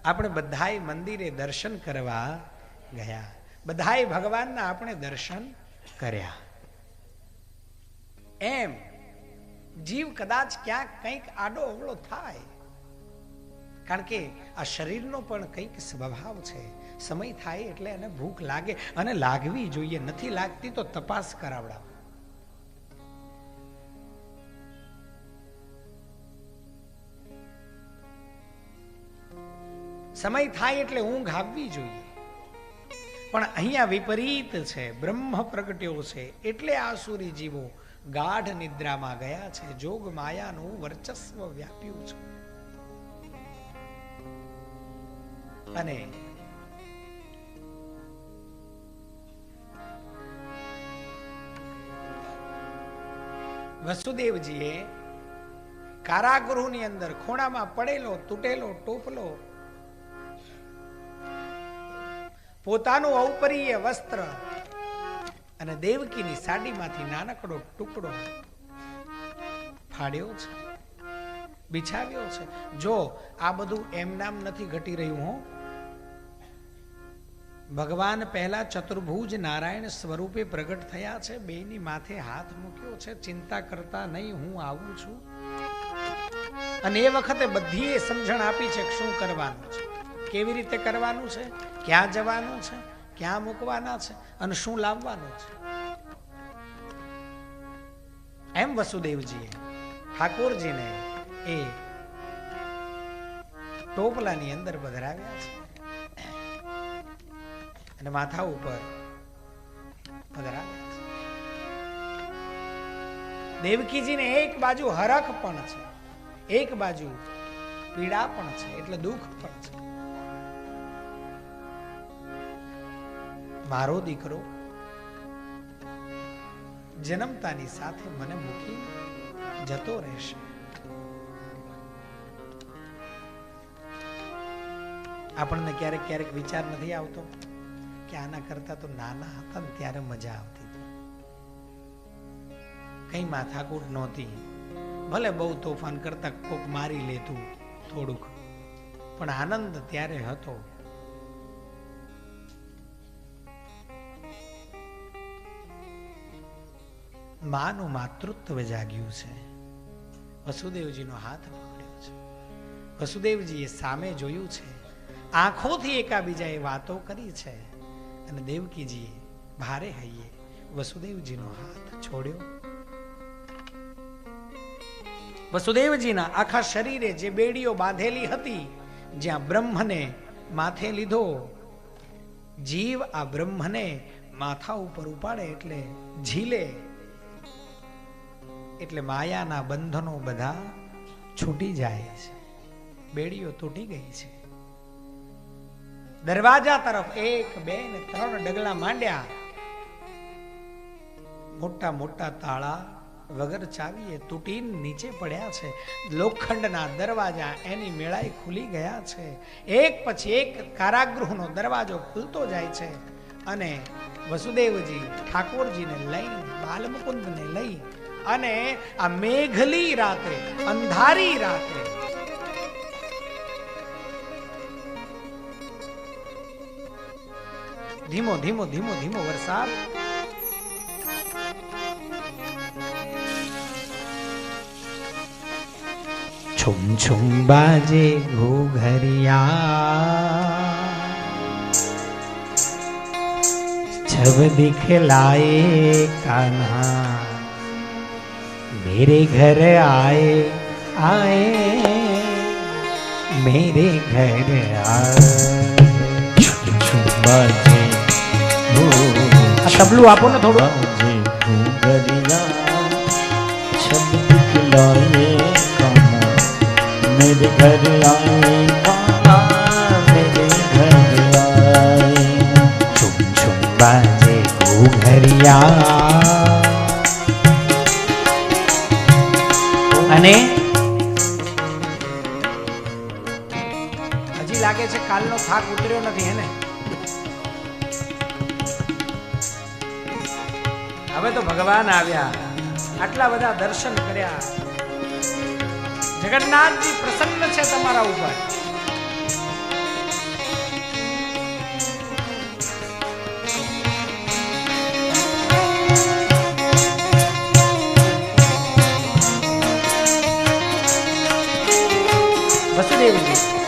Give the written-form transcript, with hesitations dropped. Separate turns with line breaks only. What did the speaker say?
આપણે બધાય મંદિરે દર્શન કરવા ગયા, બધાય ભગવાનના આપણે દર્શન કર્યા. એમ જીવ કદાચ ક્યાંક કંઈક આડો અવળો થાય, કારણ કે આ શરીરનો પણ કંઈક સ્વભાવ છે. સમય થાય એટલે એને ભૂખ લાગે, અને લાગવી જોઈએ. નથી લાગતી તો તપાસ કરાવડાવો. સમય થાય એટલે ઊંઘ આવવી જોઈએ. પણ અહીંયા વિપરીત છે. બ્રહ્મ પ્રગટ્યો છે એટલે આસુરી જીવો ગાઢ નિદ્રામાં ગયા છે. જોગ માયાનું વર્ચસ્વ વ્યાપ્યું છે. અને વસુદેવજીએ કારાગૃહની અંદર ખૂણામાં પડેલો તૂટેલો ટોપલો, પોતાનું ઔપરીય વસ્ત્ર અને દેવકીની સાડીમાંથી નાનકડો ટુકડો ફાડ્યો છે, બિછાવ્યો છે. જો આ બધું એમ નામ નથી ઘટી રહ્યું. હો, ભગવાન પહેલા ચતુર્ભુજ નારાયણ સ્વરૂપે પ્રગટ થયા છે. બેની માથે હાથ મૂક્યો છે. ચિંતા કરતા નહીં, હું આવું છું. અને એ વખતે બધી સમજણ આપી છે કે શું કરવાનું છે, કેવી રીતે કરવાનું છે, ક્યાં જવાનું છે, ક્યાં મૂકવાના છે અને શું લાવવાનું છે. એમ વસુદેવજીએ ઠાકોરજીને એ ટોપલાની અંદર પધરાવ્યા છે અને માથા ઉપર પધરાવ્યા છે. દેવકીજીને એક બાજુ હરખ પણ છે, એક બાજુ પીડા પણ છે, એટલે દુઃખ પણ છે. મારો દીકરો જન્મતાની સાથે મને મૂકી જતો રહેશે. આપણને ક્યારેક ક્યારેક વિચાર નથી આવતો કે આના કરતા તો નાના હતા ને ત્યારે મજા આવતી હતી. કઈ માથાકૂટ નહોતી. ભલે બહુ તોફાન કરતા કોક મારી લેતું થોડુંક, પણ આનંદ ત્યારે હતો. માનું માતૃત્વ જાગ્યું છે. વસુદેવજીનો હાથ પકડ્યો છે. વસુદેવજીએ સામે જોયું છે. આંખોથી એકાબીજાએ વાતો કરી છે. અને દેવકીજીએ ભારે હૈયે વસુદેવજીનો હાથ છોડ્યો. વસુદેવજીના આખા શરીરે જે બેડીઓ બાંધેલી હતી, જ્યાં બ્રહ્મને માથે લીધો, જીવ આ બ્રહ્મને માથા ઉપર ઉપાડે એટલે ઝીલે, એટલે માયાના બંધનો બધા છૂટી જાય છે. બેડીઓ તૂટી ગઈ છે. દરવાજા તરફ 1, 2 ને 3 ડગલા માંડ્યા. મોટા મોટા તાળા વગર ચાવીએ તૂટી નીચે પડ્યા છે. લોખંડના દરવાજા એની મેળાએ ખુલી ગયા છે. એક પછી એક કારાગૃહનો દરવાજો ખુલતો જાય છે. અને વસુદેવજી ઠાકોરજીને લઈ, બાલમુકુંદને લઈ અને આ મેઘલી રાત્રે, અંધારી રાત્રે ધીમો ધીમો ધીમો ધીમો વરસાદ છુમ છુમ બાજે ઘૂઘરિયા, છબ દિખલાए कान्हा, मेरे घर आए आए मेरे घर आए. તબલું આપો ને થોડું.
मेरे घर आए कान्हा, मेरे घर आए.
છુમ છુમ બાજે ઘૂઘરિયા. અને હજી લાગે છે કાલનો થાક ઉતર્યો નથી હે ને? હવે તો ભગવાન આવ્યા, આટલા બધા દર્શન કર્યા. જગન્નાથજી પ્રસન્ન છે તમારા ઉપર. વસુદેવજી